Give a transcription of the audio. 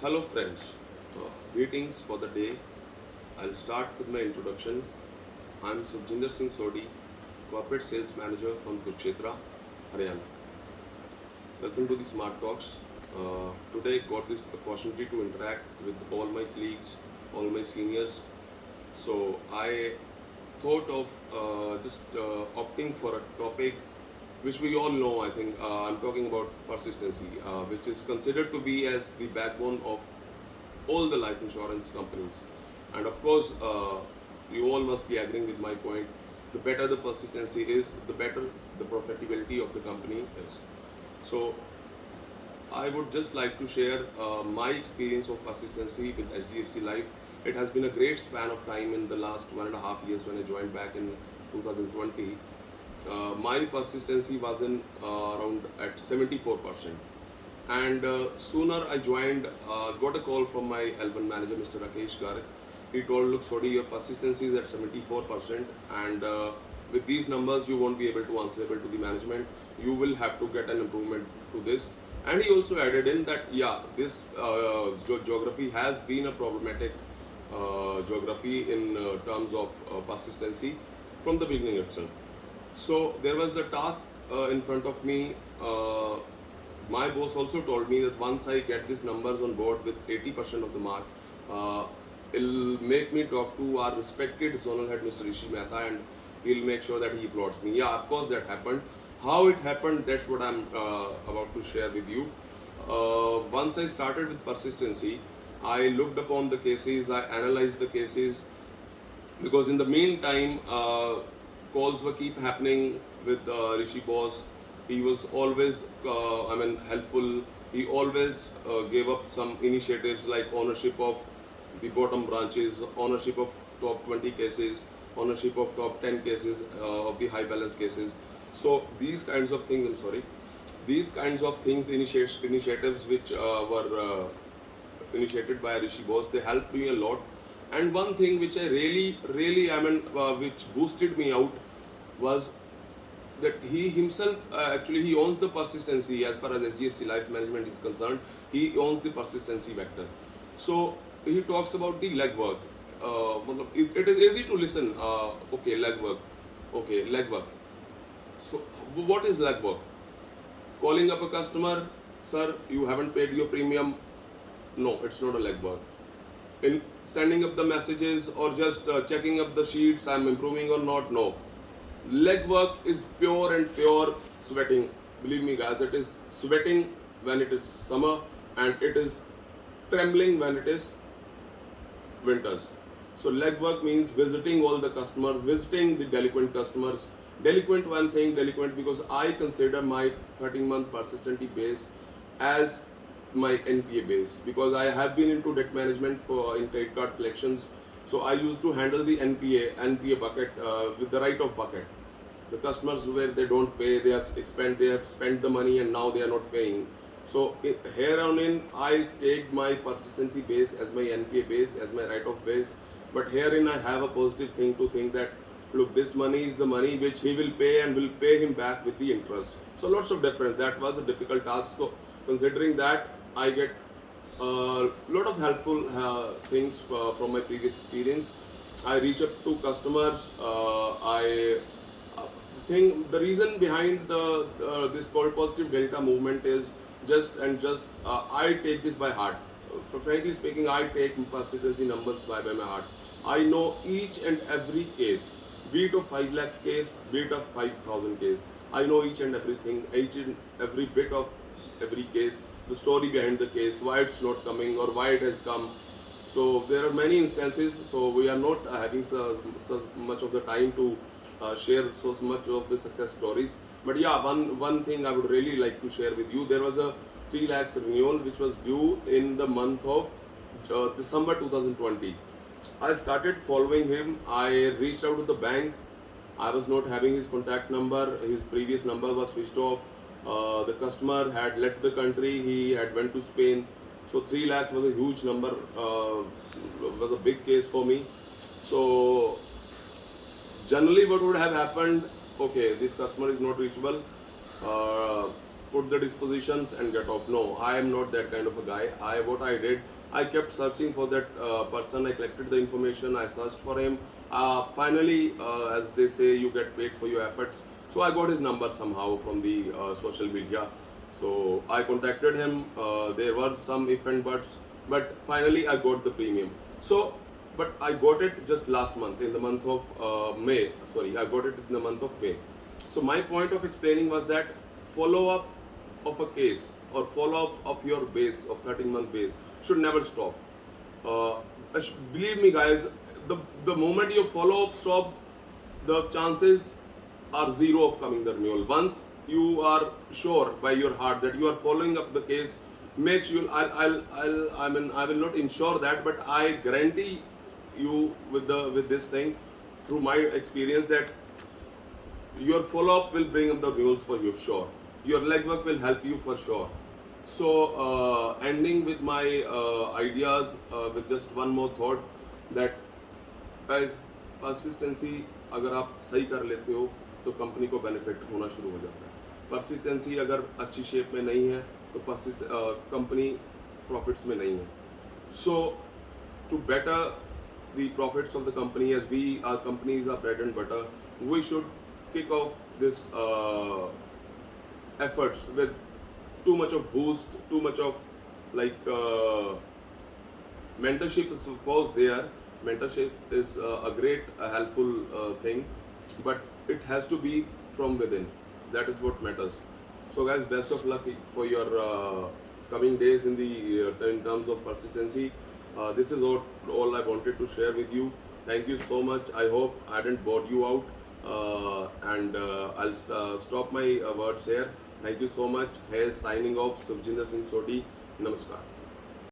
Hello friends, greetings for the day. I'll start with my introduction. I'm Sukhjinder Singh Sodi, Corporate Sales Manager from Kurukshetra, Haryana. Welcome to the Smart Talks. Today got this opportunity to interact with all my colleagues, all my seniors. So I thought of just opting for a topic which we all know. I think I'm talking about persistency, which is considered to be as the backbone of all the life insurance companies. And of course, you all must be agreeing with my point. The better the persistency is, the better the profitability of the company is. So, I would just like to share my experience of persistency with HDFC Life. It has been a great span of time in the last 1.5 years when I joined back in 2020. My persistency was in around at 74%. And sooner I joined, got a call from my L1 manager, Mr. Rakesh Garg. He told, look, Sodi, your persistency is at 74%, and with these numbers, you won't be able to answerable to the management. You will have to get an improvement to this. And he also added in that, yeah, this geography has been a problematic geography in terms of persistency from the beginning itself. So there was a task in front of me. My boss also told me that once I get these numbers on board with 80% of the mark, uh, it'll make me talk to our respected zonal head, Mr. Rishi Mehta, and he'll make sure that he applauds me. Yeah, of course that happened. How it happened, that's what I'm about to share with you. Once I started with persistency, I looked upon the cases, I analyzed the cases, because in the meantime, calls were keep happening with Rishi Boss. He was always, helpful. He always gave up some initiatives like ownership of the bottom branches, ownership of top 20 cases, ownership of top 10 cases of the high balance cases. So these kinds of things, I'm sorry, these kinds of things, initiatives which were initiated by Rishi Bose, they helped me a lot. And one thing which I really, which boosted me out was that he himself, actually, he owns the persistency as far as HDFC Life Management is concerned. He owns the persistency vector. So he talks about the legwork. It is easy to listen. Okay, legwork. Okay, legwork. So what is legwork? Calling up a customer, sir, you haven't paid your premium. No, it's not a legwork. In sending up the messages or just checking up the sheets, I'm improving or not. No, legwork is pure and pure sweating. Believe me, guys, it is sweating when it is summer, and it is trembling when it is winters. So legwork means visiting all the customers, visiting the delinquent customers. Delinquent, why I'm saying delinquent, because I consider my 13-month persistency base as my NPA base, because I have been into debt management for in credit card collections. So I used to handle the NPA bucket with the write-off bucket. The customers where they don't pay, they have spent the money and now they are not paying. So here on in, I take my persistency base as my NPA base, as my write-off base. But herein I have a positive thing to think that, look, this money is the money which he will pay and will pay him back with the interest. So lots of difference. That was a difficult task. So considering that, I get a lot of helpful things from my previous experience. I reach up to customers. I think the reason behind the this called positive delta movement is just I take this by heart. Frankly speaking, I take persistency numbers by my heart. I know each and every case, be it of 5 lakhs case, be it of 5,000 case. I know each and everything, each and every bit of every case, the story behind the case, why it's not coming or why it has come. So there are many instances. So we are not having so much of the time to share so much of the success stories. But yeah, one thing I would really like to share with you. There was a 3 lakhs renewal which was due in the month of December 2020. I started following him. I reached out to the bank. I was not having his contact number. His previous number was switched off. The customer had left the country. He had went to Spain. So 3 lakh was a huge number. Was a big case for me. So generally, what would have happened? Okay, this customer is not reachable. put the dispositions and get off. No, I am not that kind of a guy. What I did, I kept searching for that person. I collected the information. I searched for him. Finally, as they say, you get paid for your efforts. So I got his number somehow from the social media. So I contacted him. There were some if and buts, but finally I got the premium. So, but I got it just last month, in the month of May. Sorry, I got it in the month of May. So my point of explaining was that follow up of a case or follow up of your base of 13-month base should never stop. Believe me, guys, the moment your follow up stops, the chances are zero of coming the renewal. Once you are sure by your heart that you are following up the case, make sure I will not ensure that, but I guarantee you with this thing through my experience that your follow-up will bring up the renewals for you, sure. Your legwork will help you for sure. So ending with my ideas with just one more thought that guys, persistency अगर आप सही कर लेते हो तो company को benefit होना शुरू हो जाता है. परसिस्टेंसी अगर अच्छी शेप में नहीं है तो कंपनी प्रॉफिट्स में नहीं है. So to better the profits of the company, as our companies are bread and butter, we should kick off this efforts with too much of boost, too much of like mentorship is of course there. Mentorship is a great helpful thing, but it has to be from within. That is what matters. So guys, best of luck for your coming days in terms of persistency. This is all I wanted to share with you. Thank you so much. I hope I didn't bore you out. And I'll stop my words here. Thank you so much. Here's signing off, Sukhjinder Singh Sodhi. Namaskar.